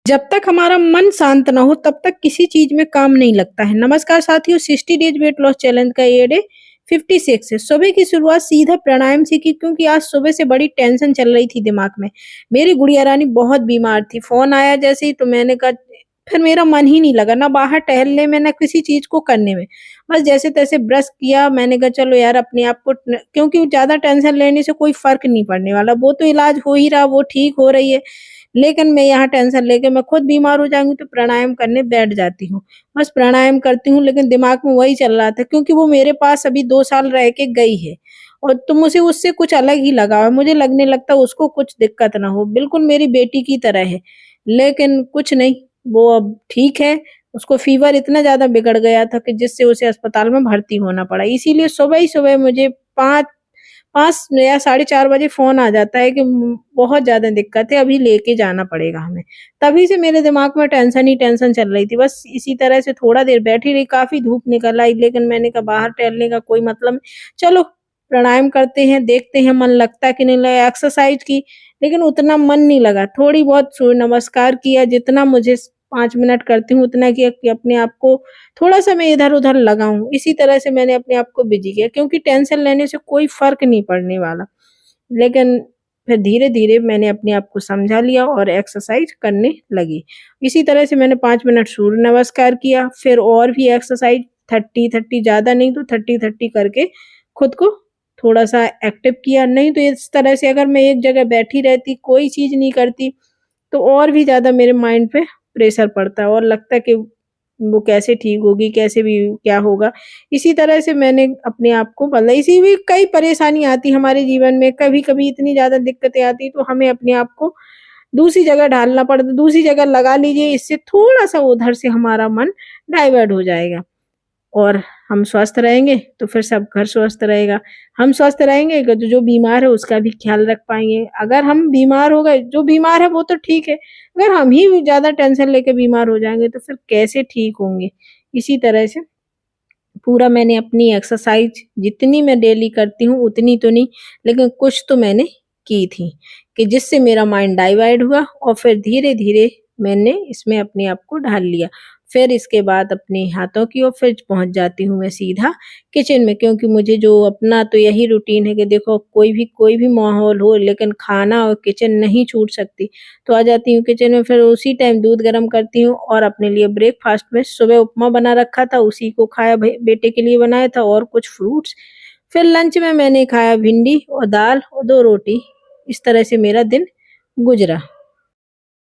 जब तक हमारा मन शांत ना हो तब तक किसी चीज में काम नहीं लगता है। नमस्कार साथियों, 60 डेज वेट लॉस चैलेंज का ये डे 56 है। सुबह की शुरुआत सीधा प्राणायाम से की क्योंकि आज सुबह से बड़ी टेंशन चल रही थी दिमाग में। मेरी गुड़िया रानी बहुत बीमार थी। फोन आया जैसे ही तो मैंने कहा, फिर मेरा मन ही नहीं लगा ना बाहर टहलने में ना किसी चीज को करने में। बस जैसे तैसे ब्रश किया। मैंने कहा चलो यार अपने आप को, क्योंकि ज्यादा टेंशन लेने से कोई फर्क नहीं पड़ने वाला। वो तो इलाज हो ही रहा, वो ठीक हो रही है, लेकिन मैं यहाँ टेंशन लेके मैं खुद बीमार हो जाऊंगी तो प्राणायाम करने बैठ जाती हूँ। बस प्राणायाम करती हूँ, लेकिन दिमाग में वही चल रहा था क्योंकि वो मेरे पास अभी 2 साल रह के गई है और तो मुझे उससे कुछ अलग ही लगा है। मुझे लगने लगता उसको कुछ दिक्कत ना हो, बिल्कुल मेरी बेटी की तरह है। लेकिन कुछ नहीं, वो अब ठीक है। उसको फीवर इतना ज्यादा बिगड़ गया था कि जिससे उसे अस्पताल में भर्ती होना पड़ा। इसीलिए सुबह ही सुबह मुझे 5 या साढ़े 4 बजे फ़ोन आ जाता है कि बहुत ज़्यादा दिक्कत है, अभी लेके जाना पड़ेगा हमें। तभी से मेरे दिमाग में टेंशन ही टेंशन चल रही थी। बस इसी तरह से थोड़ा देर बैठी रही, काफ़ी धूप निकल आई, लेकिन मैंने कहा बाहर टहलने का कोई मतलब नहीं। चलो प्राणायाम करते हैं, देखते हैं मन लगता है कि नहीं लगा। एक्सरसाइज़ की, लेकिन उतना मन नहीं लगा। थोड़ी बहुत सूर्य नमस्कार किया, जितना मुझे 5 मिनट करती हूँ उतना किया कि अपने आप को थोड़ा-सा मैं इधर-उधर लगाऊँ। इसी तरह से मैंने अपने आप को बिज़ी किया क्योंकि टेंशन लेने से कोई फ़र्क नहीं पड़ने वाला। लेकिन फिर धीरे-धीरे मैंने अपने आप को समझा लिया और एक्सरसाइज़ करने लगी। इसी तरह से मैंने 5 मिनट सूर्य नमस्कार किया, फिर और भी एक्सरसाइज़ 30-30 ज़्यादा नहीं तो 30-30 करके खुद को थोड़ा-सा एक्टिव किया। नहीं तो इस तरह से अगर मैं एक जगह बैठी रहती, कोई चीज़ नहीं करती, तो और भी ज़्यादा मेरे माइंड पे प्रेशर पड़ता है और लगता है कि वो कैसे ठीक होगी, कैसे भी क्या होगा। इसी तरह से मैंने अपने आप को बदला। इसी भी कई परेशानी आती हमारे जीवन में, कभी-कभी इतनी ज़्यादा दिक्कतें आती तो हमें अपने आप को दूसरी जगह ढालना पड़ता, दूसरी जगह लगा लीजिए, इससे थोड़ा-सा उधर से हमारा मन डाइवर्ट हो जाएगा और हम स्वस्थ रहेंगे तो फिर सब घर स्वस्थ रहेगा। हम स्वस्थ रहेंगे तो जो बीमार है उसका भी ख़्याल रख पाएँगे। अगर हम बीमार हो गए, जो बीमार है वो तो ठीक है, अगर हम ही ज़्यादा टेंशन लेके बीमार हो जाएँगे तो फिर कैसे ठीक होंगे? इसी तरह से पूरा मैंने अपनी एक्सरसाइज़ जितनी मैं डेली करती हूँ उतनी तो नहीं, लेकिन कुछ तो मैंने की थी कि जिससे मेरा माइंड डाइवर्ट हुआ और फिर धीरे-धीरे मैंने इसमें अपने आप को ढाल लिया। फिर इसके बाद अपने हाथों की ओर फिर पहुँच जाती हूँ मैं सीधा किचन में, क्योंकि मुझे जो अपना तो यही रूटीन है कि देखो कोई भी माहौल हो, लेकिन खाना और किचन नहीं छूट सकती। तो आ जाती हूँ किचन में, फिर उसी टाइम दूध गरम करती हूँ और अपने लिए ब्रेकफ़ास्ट में सुबह उपमा बना रखा था, उसी को खाया, भई बेटे के लिए बनाया था और कुछ फ्रूट्स। फिर लंच में मैंने खाया भिंडी और दाल और 2 रोटी। इस तरह से मेरा दिन गुज़रा।